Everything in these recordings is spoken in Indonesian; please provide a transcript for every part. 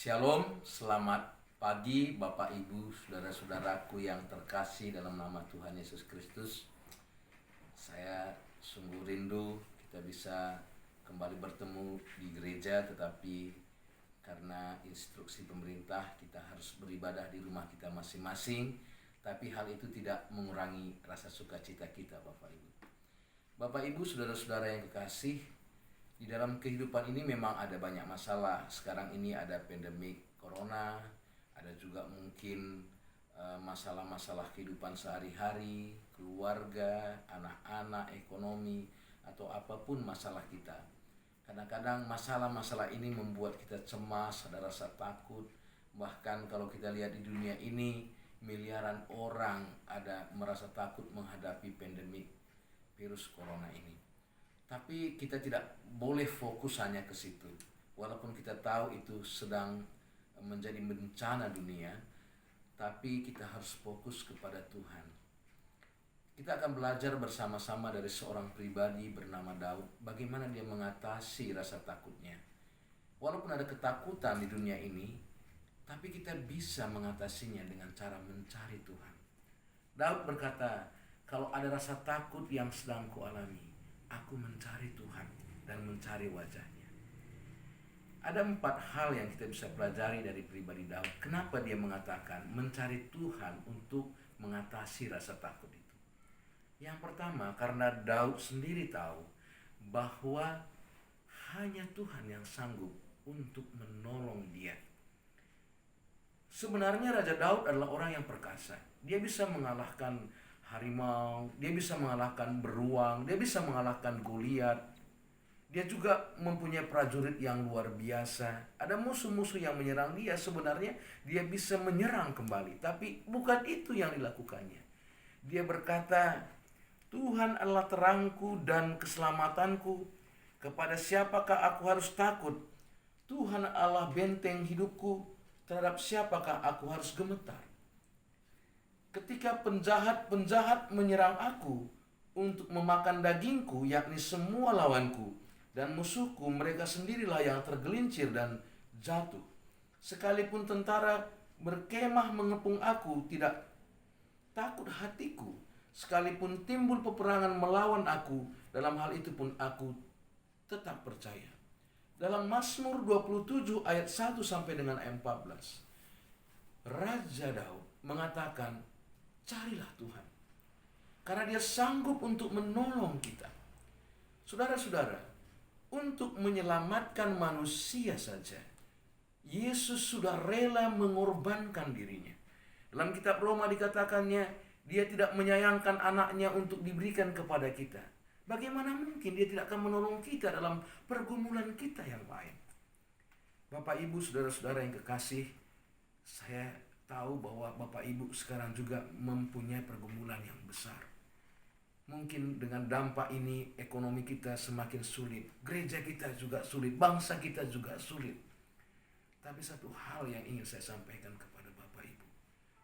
Shalom, selamat pagi Bapak Ibu, saudara-saudaraku yang terkasih dalam nama Tuhan Yesus Kristus. Saya sungguh rindu kita bisa kembali bertemu di gereja, tetapi karena instruksi pemerintah kita harus beribadah di rumah kita masing-masing. Tapi hal itu tidak mengurangi rasa sukacita kita Bapak Ibu. Bapak Ibu, saudara-saudara yang kekasih, di dalam kehidupan ini memang ada banyak masalah. Sekarang ini ada pandemi corona, ada juga mungkin masalah-masalah kehidupan sehari-hari, keluarga, anak-anak, ekonomi, atau apapun masalah kita. Kadang-kadang masalah-masalah ini membuat kita cemas, ada rasa takut. Bahkan kalau kita lihat di dunia ini, miliaran orang ada merasa takut menghadapi pandemi virus corona ini. Tapi kita tidak boleh fokus hanya ke situ. Walaupun kita tahu itu sedang menjadi bencana dunia, tapi kita harus fokus kepada Tuhan. Kita akan belajar bersama-sama dari seorang pribadi bernama Daud, bagaimana dia mengatasi rasa takutnya. Walaupun ada ketakutan di dunia ini, tapi kita bisa mengatasinya dengan cara mencari Tuhan. Daud berkata, kalau ada rasa takut yang sedang kualami, aku mencari Tuhan dan mencari wajahnya. Ada 4 hal yang kita bisa pelajari dari pribadi Daud. Kenapa dia mengatakan mencari Tuhan untuk mengatasi rasa takut itu? Yang pertama, karena Daud sendiri tahu bahwa hanya Tuhan yang sanggup untuk menolong dia. Sebenarnya Raja Daud adalah orang yang perkasa. Dia bisa mengalahkan harimau, dia bisa mengalahkan beruang, dia bisa mengalahkan Goliat. Dia juga mempunyai prajurit yang luar biasa. Ada musuh-musuh yang menyerang dia, sebenarnya dia bisa menyerang kembali, tapi bukan itu yang dilakukannya. Dia berkata, Tuhan adalah terangku dan keselamatanku, kepada siapakah aku harus takut? Tuhan adalah benteng hidupku, terhadap siapakah aku harus gemetar? Ketika penjahat menyerang aku untuk memakan dagingku, yakni semua lawanku dan musuhku, mereka sendirilah yang tergelincir dan jatuh. Sekalipun tentara berkemah mengepung aku, tidak takut hatiku. Sekalipun timbul peperangan melawan aku, dalam hal itu pun aku tetap percaya. Dalam Mazmur 27 ayat 1 sampai dengan ayat 14, Raja Daud mengatakan, carilah Tuhan, karena dia sanggup untuk menolong kita. Saudara-saudara, untuk menyelamatkan manusia saja, Yesus sudah rela mengorbankan dirinya. Dalam kitab Roma dikatakannya, dia tidak menyayangkan anaknya untuk diberikan kepada kita. Bagaimana mungkin dia tidak akan menolong kita dalam pergumulan kita yang lain? Bapak Ibu, saudara-saudara yang kekasih, saya tahu bahwa Bapak Ibu sekarang juga mempunyai pergumulan yang besar. Mungkin dengan dampak ini ekonomi kita semakin sulit, gereja kita juga sulit, bangsa kita juga sulit. Tapi satu hal yang ingin saya sampaikan kepada Bapak Ibu,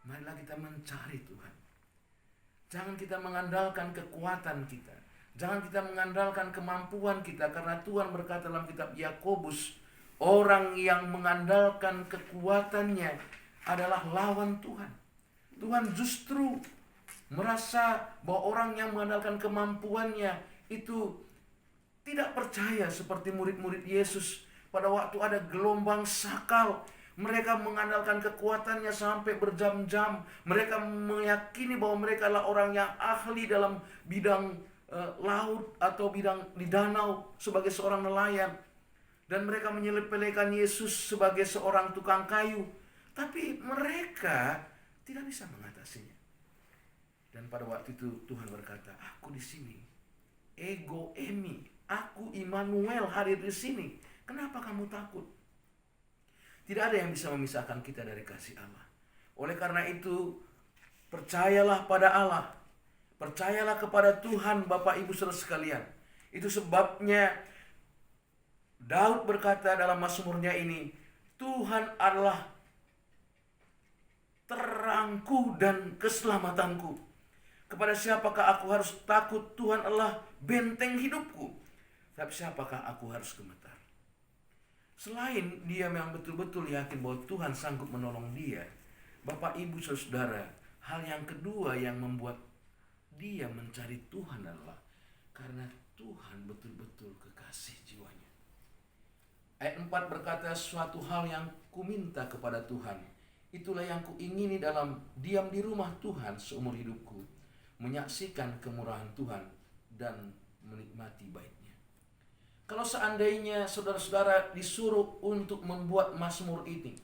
marilah kita mencari Tuhan. Jangan kita mengandalkan kekuatan kita, jangan kita mengandalkan kemampuan kita, karena Tuhan berkata dalam kitab Yakobus, orang yang mengandalkan kekuatannya adalah lawan Tuhan. Tuhan justru merasa bahwa orang yang mengandalkan kemampuannya itu tidak percaya, seperti murid-murid Yesus pada waktu ada gelombang sakal. Mereka mengandalkan kekuatannya sampai berjam-jam. Mereka meyakini bahwa mereka adalah orang yang ahli dalam bidang laut atau bidang di danau sebagai seorang nelayan. Dan mereka menyepelekan Yesus sebagai seorang tukang kayu. Tapi mereka tidak bisa mengatasinya. Dan pada waktu itu Tuhan berkata, aku di sini, ego emi, aku Immanuel hadir di sini. Kenapa kamu takut? Tidak ada yang bisa memisahkan kita dari kasih Allah. Oleh karena itu, percayalah pada Allah. Percayalah kepada Tuhan, Bapak Ibu saudara sekalian. Itu sebabnya Daud berkata dalam Mazmurnya ini, Tuhan adalah terangku dan keselamatanku. Kepada siapakah aku harus takut? Tuhan adalah benteng hidupku. Tapi siapakah aku harus gemetar? Selain dia memang betul-betul yakin bahwa Tuhan sanggup menolong dia, Bapak Ibu Saudara, hal yang kedua yang membuat dia mencari Tuhan adalah karena Tuhan betul-betul kekasih jiwanya. Ayat 4 berkata, suatu hal yang kuminta kepada Tuhan, itulah yang kuingini dalam diam di rumah Tuhan seumur hidupku, menyaksikan kemurahan Tuhan dan menikmati baitnya. Kalau seandainya saudara-saudara disuruh untuk membuat mazmur ini,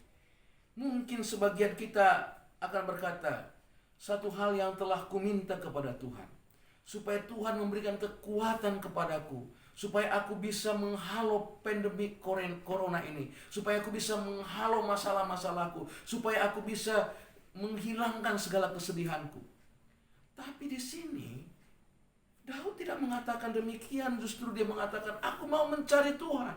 mungkin sebagian kita akan berkata, satu hal yang telah kuminta kepada Tuhan, supaya Tuhan memberikan kekuatan kepadaku, supaya aku bisa menghalau pandemi corona ini, supaya aku bisa menghalau masalah-masalahku, supaya aku bisa menghilangkan segala kesedihanku. Tapi di sini Daud tidak mengatakan demikian, justru dia mengatakan, aku mau mencari Tuhan.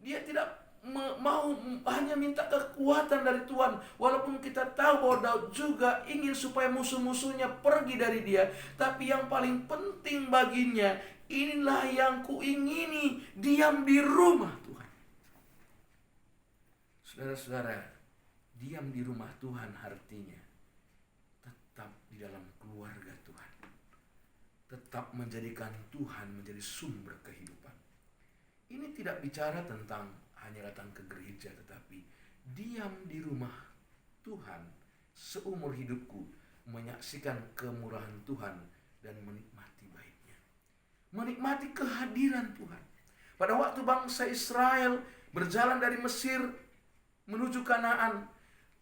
Dia tidak mau hanya minta kekuatan dari Tuhan. Walaupun kita tahu bahwa Daud juga ingin supaya musuh-musuhnya pergi dari dia. Tapi yang paling penting baginya, inilah yang kuingini, diam di rumah Tuhan. Saudara-saudara, diam di rumah Tuhan artinya tetap di dalam keluarga Tuhan, tetap menjadikan Tuhan menjadi sumber kehidupan. Ini tidak bicara tentang hanya datang ke gereja, tetapi diam di rumah Tuhan seumur hidupku, menyaksikan kemurahan Tuhan dan menikmati baitnya. Menikmati kehadiran Tuhan. Pada waktu bangsa Israel berjalan dari Mesir menuju Kanaan,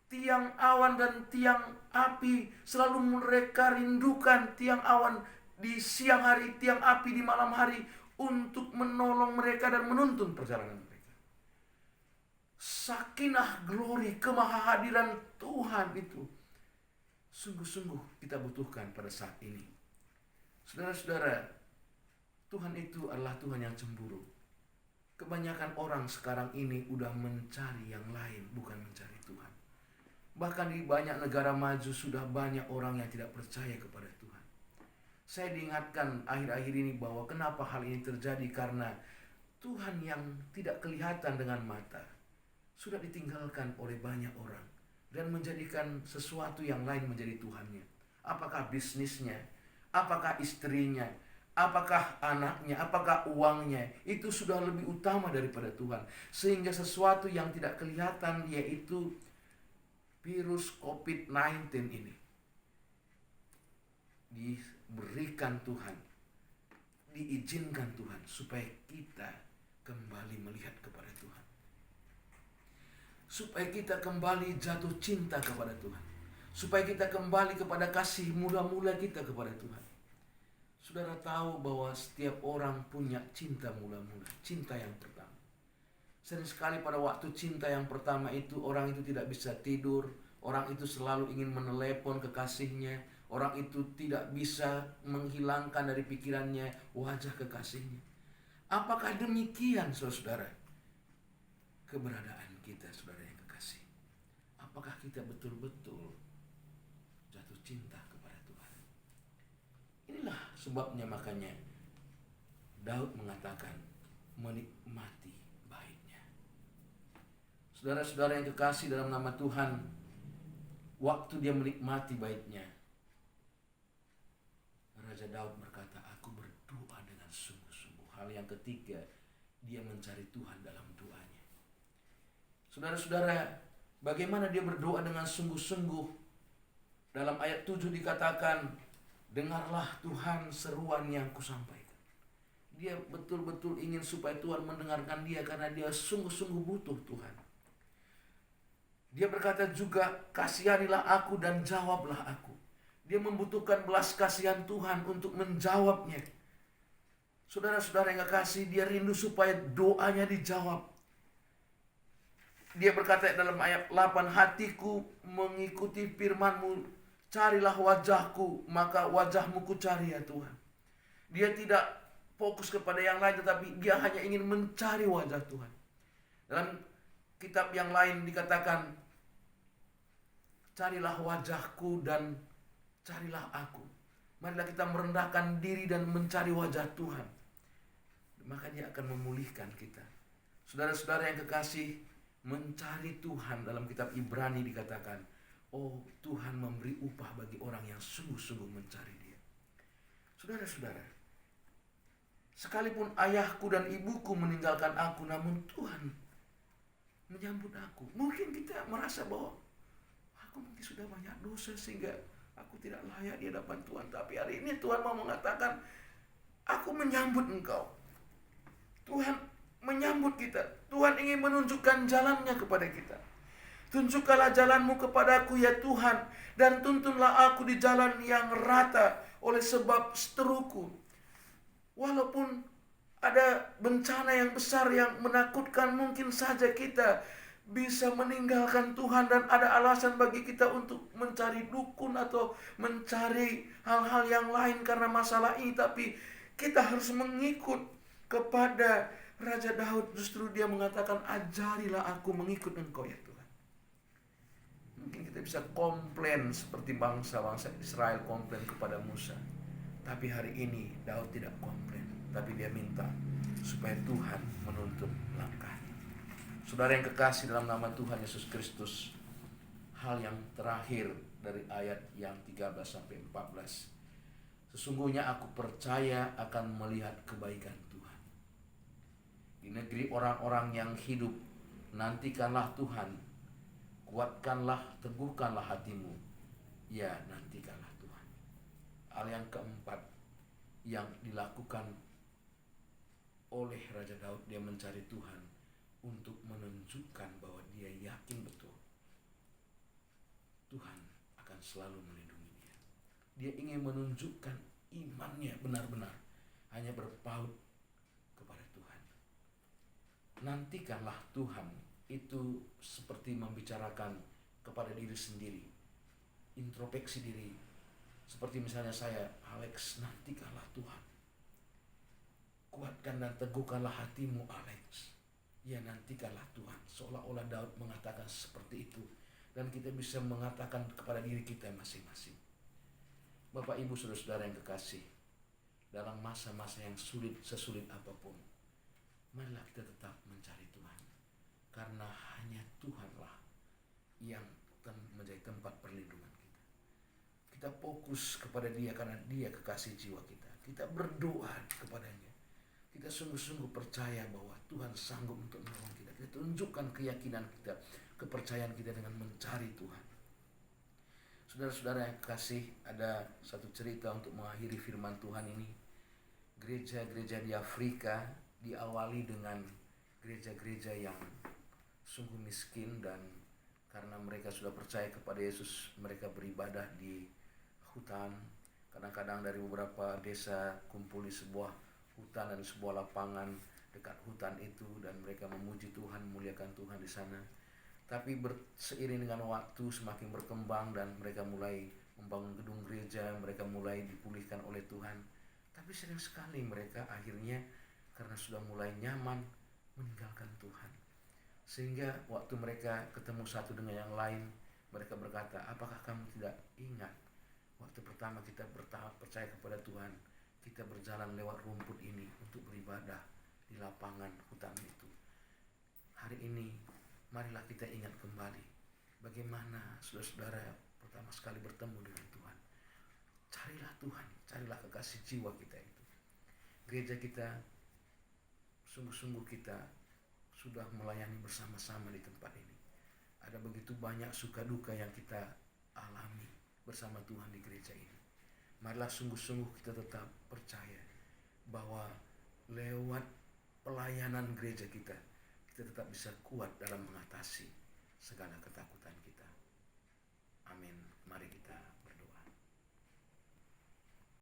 tiang awan dan tiang api selalu mereka rindukan. Tiang awan di siang hari, tiang api di malam hari, untuk menolong mereka dan menuntun perjalanan mereka. Sakinah glory, kemahahadiran Tuhan itu sungguh-sungguh kita butuhkan pada saat ini. Saudara-saudara, Tuhan itu adalah Tuhan yang cemburu. Kebanyakan orang sekarang ini udah mencari yang lain, bukan mencari Tuhan. Bahkan di banyak negara maju sudah banyak orang yang tidak percaya kepada Tuhan. Saya diingatkan akhir-akhir ini bahwa kenapa hal ini terjadi, karena Tuhan yang tidak kelihatan dengan mata sudah ditinggalkan oleh banyak orang dan menjadikan sesuatu yang lain menjadi Tuhannya. Apakah bisnisnya, apakah istrinya, apakah anaknya, apakah uangnya, itu sudah lebih utama daripada Tuhan. Sehingga sesuatu yang tidak kelihatan, yaitu virus COVID-19 ini, diberikan Tuhan, diizinkan Tuhan supaya kita kembali melihat kepada Tuhan, supaya kita kembali jatuh cinta kepada Tuhan, supaya kita kembali kepada kasih mula-mula kita kepada Tuhan. Saudara tahu bahwa setiap orang punya cinta mula-mula, cinta yang pertama. Sering sekali pada waktu cinta yang pertama itu, orang itu tidak bisa tidur, orang itu selalu ingin menelepon kekasihnya, orang itu tidak bisa menghilangkan dari pikirannya wajah kekasihnya. Apakah demikian, saudara, keberadaan kita, saudara yang kekasih? Apakah kita betul-betul jatuh cinta kepada Tuhan? Inilah sebabnya makanya Daud mengatakan menikmati baitnya. Saudara-saudara yang kekasih dalam nama Tuhan, waktu dia menikmati baitnya, Raja Daud berkata, aku berdoa dengan sungguh-sungguh. Hal yang ketiga, dia mencari Tuhan dalam doanya. Saudara-saudara, bagaimana dia berdoa dengan sungguh-sungguh? Dalam ayat 7 dikatakan, dengarlah Tuhan seruan yang kusampaikan. Dia betul-betul ingin supaya Tuhan mendengarkan dia, karena dia sungguh-sungguh butuh Tuhan. Dia berkata juga, kasihanilah aku dan jawablah aku. Dia membutuhkan belas kasihan Tuhan untuk menjawabnya. Saudara-saudara yang kekasih, dia rindu supaya doanya dijawab. Dia berkata dalam ayat 8, hatiku mengikuti firman-Mu, carilah wajahku, maka wajah-Mu ku cari ya Tuhan. Dia tidak fokus kepada yang lain, tetapi dia hanya ingin mencari wajah Tuhan. Dalam kitab yang lain dikatakan, carilah wajahku dan carilah aku. Marilah kita merendahkan diri dan mencari wajah Tuhan. Maka dia akan memulihkan kita. Saudara-saudara yang kekasih, mencari Tuhan dalam kitab Ibrani dikatakan, oh Tuhan memberi upah bagi orang yang sungguh-sungguh mencari Dia. Saudara-saudara, sekalipun ayahku dan ibuku meninggalkan aku, namun Tuhan menyambut aku. Mungkin kita merasa bahwa aku mungkin sudah banyak dosa sehingga aku tidak layak di hadapan Tuhan. Tapi hari ini Tuhan mau mengatakan, aku menyambut engkau. Tuhan menyambut kita. Tuhan ingin menunjukkan jalannya kepada kita. Tunjukkanlah jalanmu kepadaku ya Tuhan, dan tuntunlah aku di jalan yang rata oleh sebab seteruku. Walaupun ada bencana yang besar yang menakutkan, mungkin saja kita bisa meninggalkan Tuhan dan ada alasan bagi kita untuk mencari dukun atau mencari hal-hal yang lain karena masalah ini. Tapi kita harus mengikut kepada Raja Daud. Justru dia mengatakan, ajarilah aku mengikut engkau ya Tuhan. Mungkin kita bisa komplain seperti bangsa-bangsa Israel komplain kepada Musa. Tapi hari ini Daud tidak komplain, tapi dia minta supaya Tuhan menuntun langkahnya. Saudara yang kekasih dalam nama Tuhan Yesus Kristus, hal yang terakhir dari ayat yang 13 sampai 14. Sesungguhnya aku percaya akan melihat kebaikan Tuhan di negeri orang-orang yang hidup. Nantikanlah Tuhan, kuatkanlah, teguhkanlah hatimu. Ya, nantikanlah Tuhan. Hal yang keempat yang dilakukan oleh Raja Daud, dia mencari Tuhan untuk menunjukkan bahwa dia yakin betul Tuhan akan selalu melindungi dia. Dia ingin menunjukkan imannya benar-benar hanya berpaut kepada Tuhan. Nantikanlah Tuhan itu seperti membicarakan kepada diri sendiri, introspeksi diri. Seperti misalnya saya, Alex, nantikanlah Tuhan. Kuatkan dan teguhkanlah hatimu, Alex. Ya, nantikanlah Tuhan. Seolah-olah Daud mengatakan seperti itu. Dan kita bisa mengatakan kepada diri kita masing-masing. Bapak, Ibu, saudara-saudara yang kekasih, dalam masa-masa yang sulit, sesulit apapun, marilah kita tetap mencari Tuhan. Karena hanya Tuhanlah yang menjadi tempat perlindungan kita. Kita fokus kepada Dia karena Dia kekasih jiwa kita. Kita berdoa kepadanya. Kita sungguh-sungguh percaya bahwa Tuhan sanggup untuk menolong kita. Kita tunjukkan keyakinan kita, kepercayaan kita dengan mencari Tuhan. Saudara-saudara yang kekasih, ada satu cerita untuk mengakhiri firman Tuhan ini. Gereja-gereja di Afrika diawali dengan gereja-gereja yang sungguh miskin, dan karena mereka sudah percaya kepada Yesus, mereka beribadah di hutan. Kadang-kadang dari beberapa desa kumpul di sebuah hutan dan sebuah lapangan dekat hutan itu, dan mereka memuji Tuhan, memuliakan Tuhan di sana. Tapi seiring dengan waktu semakin berkembang dan mereka mulai membangun gedung gereja, mereka mulai dipulihkan oleh Tuhan. Tapi sering sekali mereka akhirnya karena sudah mulai nyaman meninggalkan Tuhan. Sehingga waktu mereka ketemu satu dengan yang lain, mereka berkata, apakah kamu tidak ingat waktu pertama kita percaya kepada Tuhan, kita berjalan lewat rumput ini untuk beribadah di lapangan hutan itu. Hari ini marilah kita ingat kembali bagaimana saudara-saudara pertama sekali bertemu dengan Tuhan. Carilah Tuhan, carilah kekasih jiwa kita itu. Gereja kita, sungguh-sungguh kita sudah melayani bersama-sama di tempat ini. Ada begitu banyak suka duka yang kita alami bersama Tuhan di gereja ini. Marilah sungguh-sungguh kita tetap percaya bahwa lewat pelayanan gereja kita tetap bisa kuat dalam mengatasi segala ketakutan kita. Amin. Mari kita